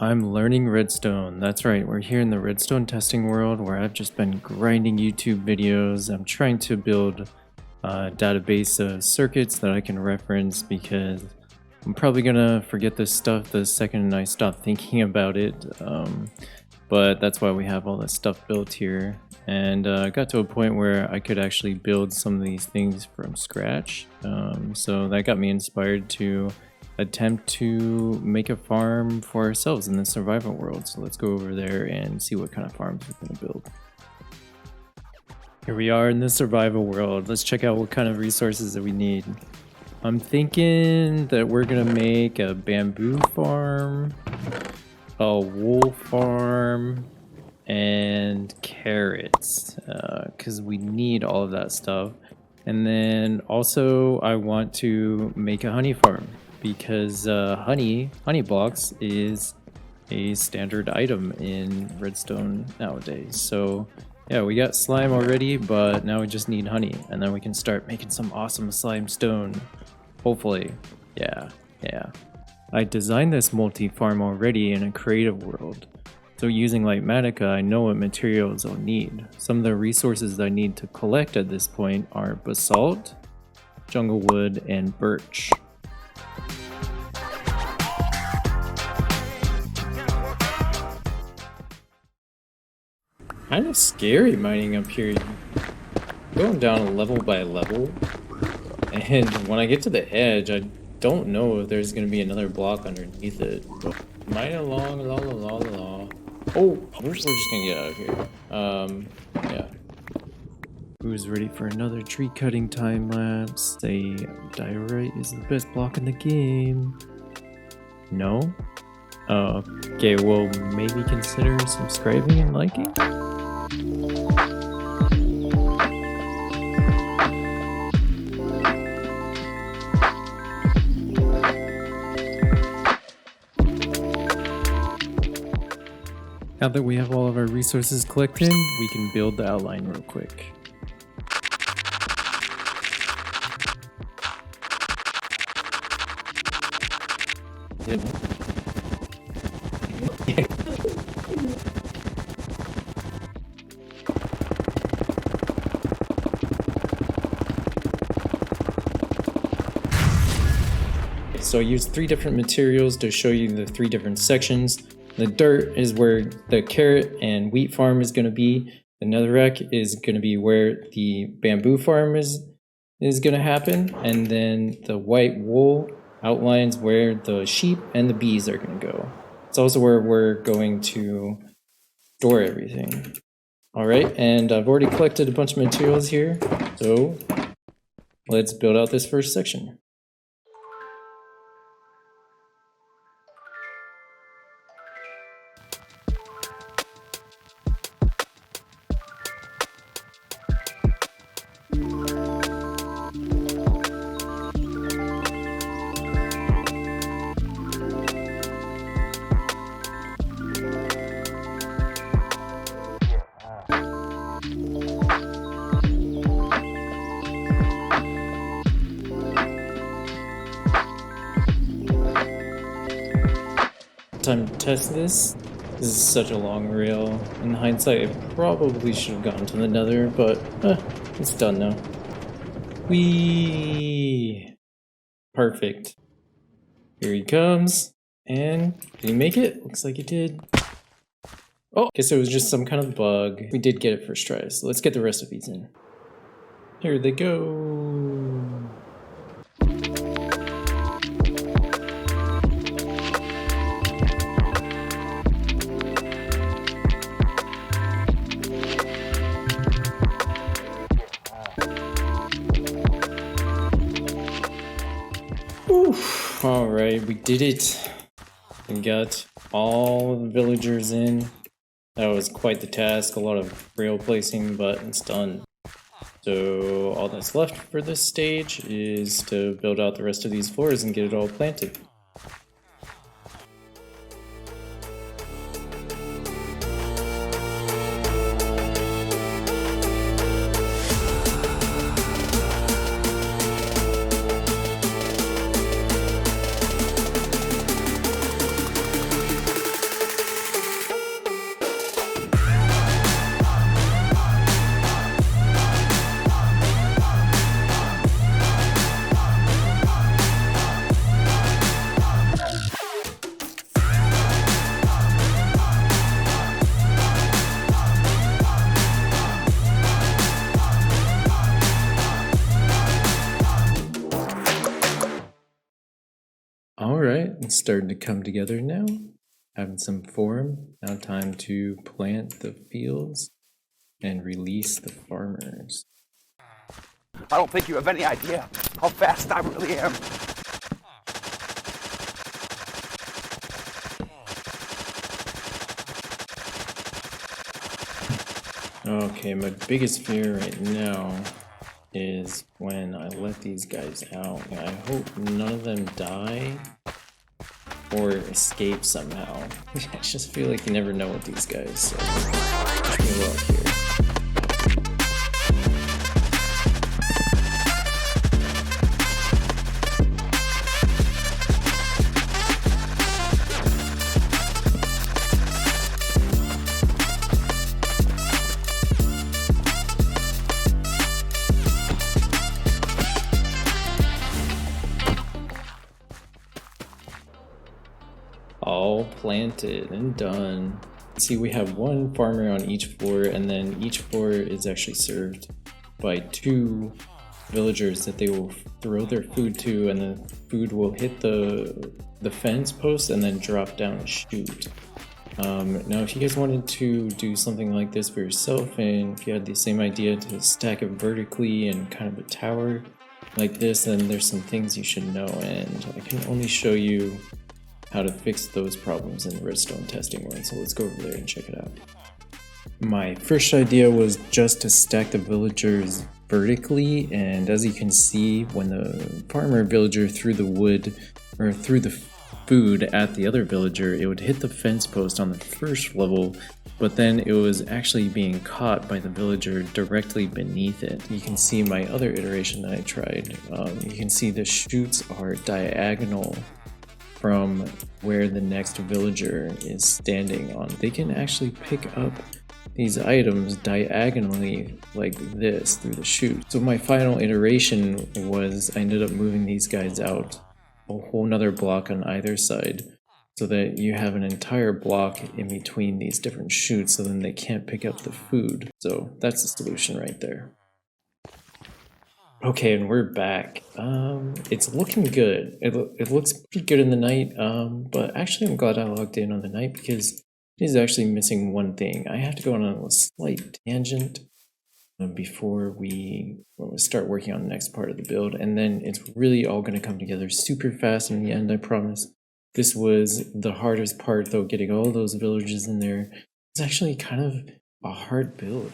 I'm learning redstone. That's right, we're here in the redstone testing world where I've just been grinding YouTube videos. I'm trying to build a database of circuits that I can reference because I'm probably gonna forget this stuff the second I stop thinking about it. But that's why we have all this stuff built here. And I got to a point where I could actually build some of these things from scratch. So that got me inspired to attempt to make a farm for ourselves in the survival world. So let's go over there and see what kind of farms we're going to build. Here we are in the survival world. Let's check out what kind of resources that we need. I'm thinking that we're going to make a bamboo farm, a wool farm, and carrots, because we need all of that stuff. And then also I want to make a honey farm, because honey blocks is a standard item in redstone nowadays. So yeah, we got slime already, but now we just need honey, and then we can start making some awesome slime stone, hopefully. Yeah. I designed this multi-farm already in a creative world. So using Lightmatica, I know what materials I'll need. Some of the resources I need to collect at this point are basalt, jungle wood, and birch. Kind of scary mining up here. Going down level by level, and when I get to the edge, I don't know if there's gonna be another block underneath it. But mine along, la. Oh, we're just gonna get out of here. Yeah. Who's ready for another tree cutting time lapse? Say diorite is the best block in the game. No? Oh, okay, well, maybe consider subscribing and liking? Now that we have all of our resources collected, we can build the outline real quick. So I used 3 different materials to show you the 3 different sections. The dirt is where the carrot and wheat farm is going to be. The netherrack is going to be where the bamboo farm is going to happen. And then the white wool outlines where the sheep and the bees are going to go. It's also where we're going to store everything. All right, and I've already collected a bunch of materials here. So let's build out this first section. Time to test this. This is such a long reel. In hindsight, I probably should have gone to the nether, but it's done now. Whee! Perfect. Here he comes. And did he make it? Looks like he did. Oh, guess it was just some kind of bug. We did get it first try, so let's get the rest of these in. Here they go. Alright, we did it. We got all the villagers in. That was quite the task, a lot of rail placing, but it's done. So all that's left for this stage is to build out the rest of these floors and get it all planted. starting to come together now. Having some form. Now time to plant the fields and release the farmers. I don't think you have any idea how fast I really am. Okay, my biggest fear right now is when I let these guys out. I hope none of them die or escape somehow. I just feel like you never know with these guys, so wish me luck here. All planted and done. See, we have one farmer on each floor, and then each floor is actually served by 2 villagers that they will throw their food to, and the food will hit the fence post and then drop down a chute. Now, if you guys wanted to do something like this for yourself, and if you had the same idea to stack it vertically and kind of a tower like this, then there's some things you should know, and I can only show you how to fix those problems in the redstone testing one, so let's go over there and check it out. My first idea was just to stack the villagers vertically, and as you can see, when the farmer villager threw the wood or threw the food at the other villager, it would hit the fence post on the first level, but then it was actually being caught by the villager directly beneath it. You can see my other iteration that I tried. You can see the chutes are diagonal from where the next villager is standing on. They can actually pick up these items diagonally like this through the chute. So my final iteration was I ended up moving these guys out a whole nother block on either side so that you have an entire block in between these different chutes, so then they can't pick up the food. So that's the solution right there. Okay, and we're back. It's looking good. It looks pretty good in the night, but actually I'm glad I logged in on the night because it is actually missing one thing. I have to go on a slight tangent before we start working on the next part of the build, and then it's really all going to come together super fast in the end, I promise. This was the hardest part though, getting all those villages in there. It's actually kind of a hard build.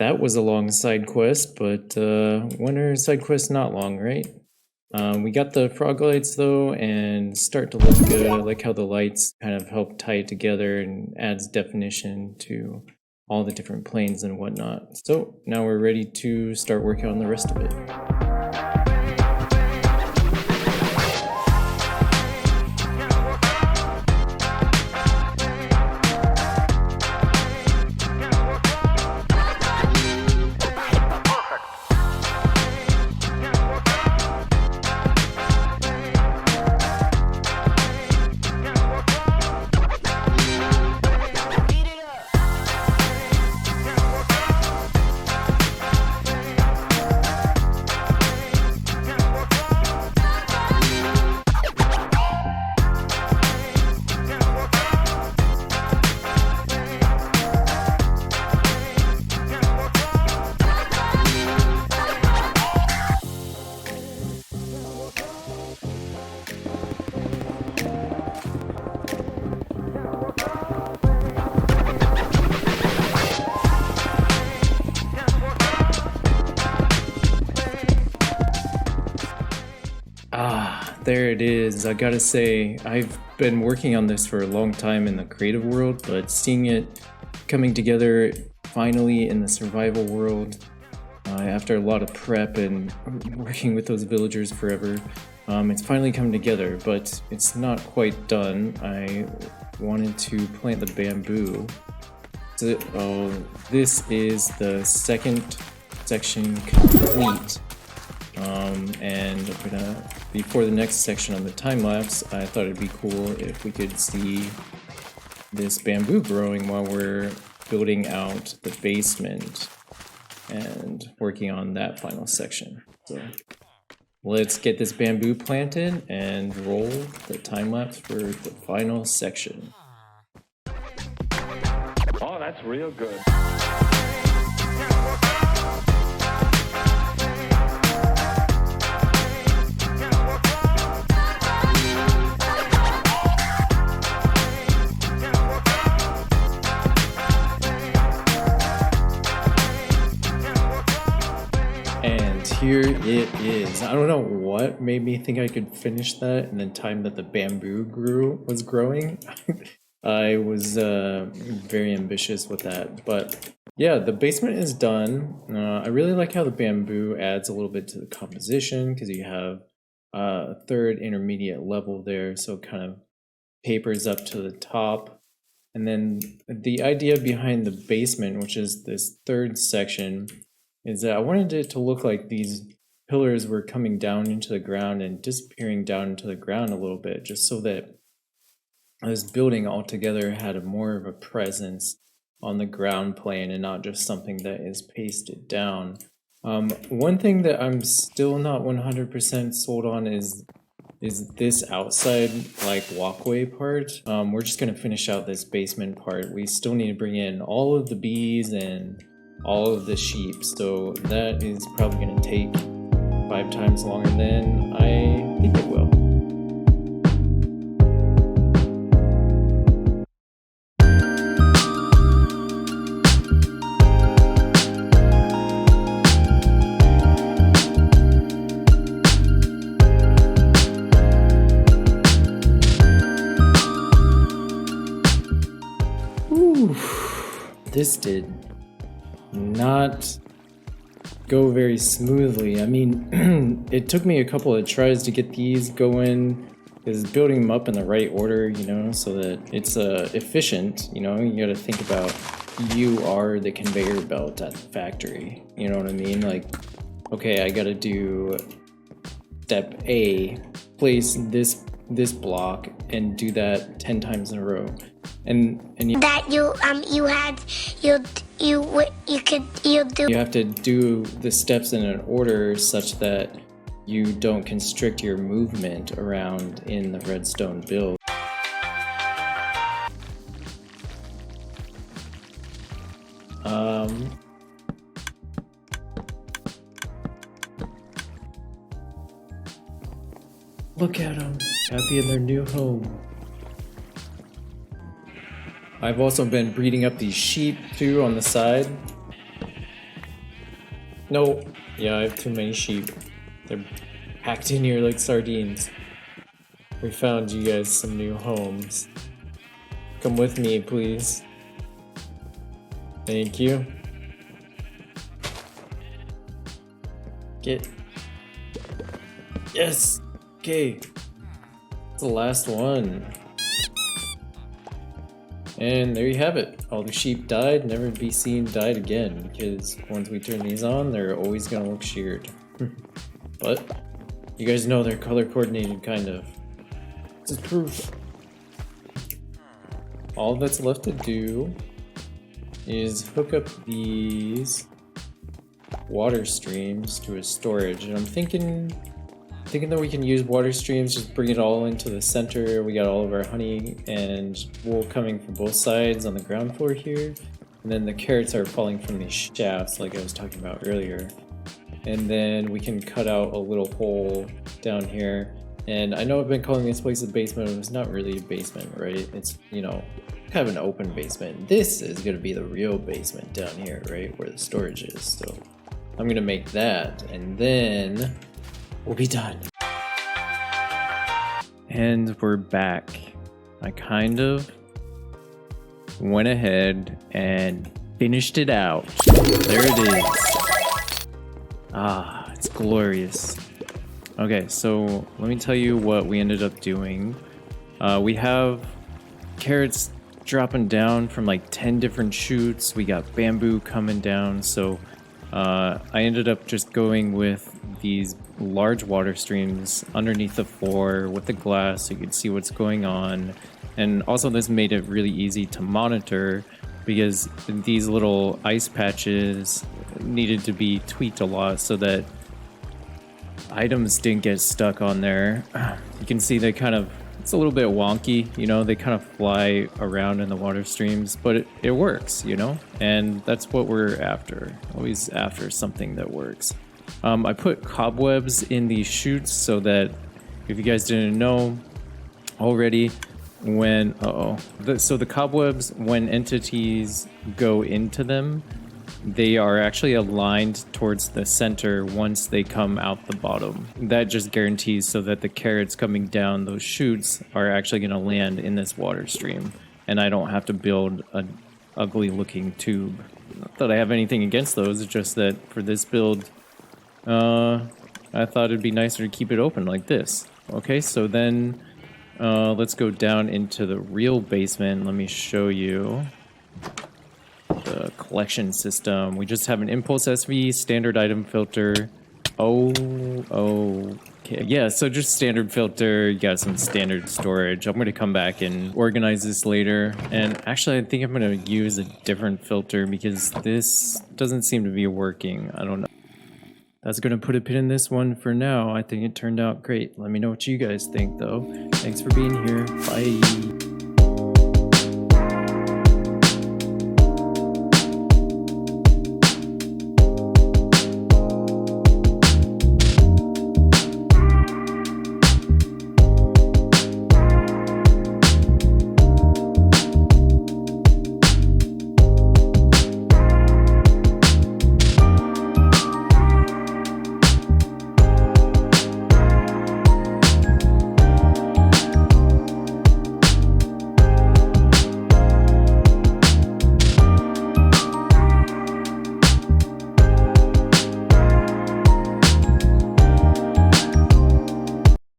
that was a long side quest, but when are side quests not long, right? We got the Froglights though, and start to look good. I like how the lights kind of help tie it together and adds definition to all the different planes and whatnot. So now we're ready to start working on the rest of it. There it is. I gotta say, I've been working on this for a long time in the creative world, but seeing it coming together finally in the survival world, after a lot of prep and working with those villagers forever, it's finally come together, but it's not quite done. I wanted to plant the bamboo. So, this is the second section complete. And before the next section on the time lapse, I thought it'd be cool if we could see this bamboo growing while we're building out the basement and working on that final section. So let's get this bamboo planted and roll the time lapse for the final section. Oh, that's real good. Here it is. I don't know what made me think I could finish that in the time that the bamboo was growing. I was very ambitious with that, but yeah, the basement is done. I really like how the bamboo adds a little bit to the composition because you have a third intermediate level there, so it kind of tapers up to the top. And then the idea behind the basement, which is this third section, is that I wanted it to look like these pillars were coming down into the ground and disappearing down into the ground a little bit, just so that this building altogether had more of a presence on the ground plane and not just something that is pasted down. One thing that I'm still not 100% sold on is this outside like walkway part. We're just gonna finish out this basement part. We still need to bring in all of the bees and all of the sheep, so that is probably going to take 5 times longer than I think it will. Ooh, this did not go very smoothly. I mean, it took me a couple of tries to get these going, because building them up in the right order, you know, so that it's efficient, you know. You gotta think about, you are the conveyor belt at the factory, you know what I mean? Like, okay, I gotta do step A, place this block and do that 10 times in a row. And you have to do the steps in an order such that you don't constrict your movement around in the redstone build. Look at them, happy in their new home. I've also been breeding up these sheep too on the side. No. Yeah, I have too many sheep. They're packed in here like sardines. We found you guys some new homes. Come with me, please. Thank you. Get. Yes! Okay. It's the last one. And there you have it. All the sheep died, never to be seen died again, because once we turn these on, they're always gonna look sheared. But you guys know they're color coordinated, kind of. This is proof. All that's left to do is hook up these water streams to a storage, and I'm thinking that we can use water streams, just bring it all into the center. We got all of our honey and wool coming from both sides on the ground floor here, and then the carrots are falling from these shafts like I was talking about earlier. And then we can cut out a little hole down here. And I know I've been calling this place a basement, but it's not really a basement, right? It's, you know, kind of an open basement. This is gonna be the real basement down here, right? Where the storage is. So I'm gonna make that, and then we'll be done. And we're back. I kind of went ahead and finished it out. There it is. Ah, it's glorious. Okay, so let me tell you what we ended up doing. We have carrots dropping down from like 10 different shoots. We got bamboo coming down, so I ended up just going with these large water streams underneath the floor with the glass so you can see what's going on. And also this made it really easy to monitor because these little ice patches needed to be tweaked a lot so that items didn't get stuck on there. You can see they kind of, it's a little bit wonky, you know, they kind of fly around in the water streams, but it works, you know, and that's what we're after. Always after something that works. I put cobwebs in these chutes so that, if you guys didn't know already, when, so the cobwebs, when entities go into them, they are actually aligned towards the center once they come out the bottom. That just guarantees so that the carrots coming down those chutes are actually going to land in this water stream, and I don't have to build an ugly looking tube. Not that I have anything against those, it's just that for this build, I thought it'd be nicer to keep it open like this. Okay, so then let's go down into the real basement. Let me show you the collection system. We just have an impulse SV, standard item filter. Okay. Yeah, so just standard filter. You got some standard storage. I'm going to come back and organize this later. And actually, I think I'm going to use a different filter because this doesn't seem to be working. I don't know. That's going to put a pin in this one for now. I think it turned out great. Let me know what you guys think, though. Thanks for being here. Bye.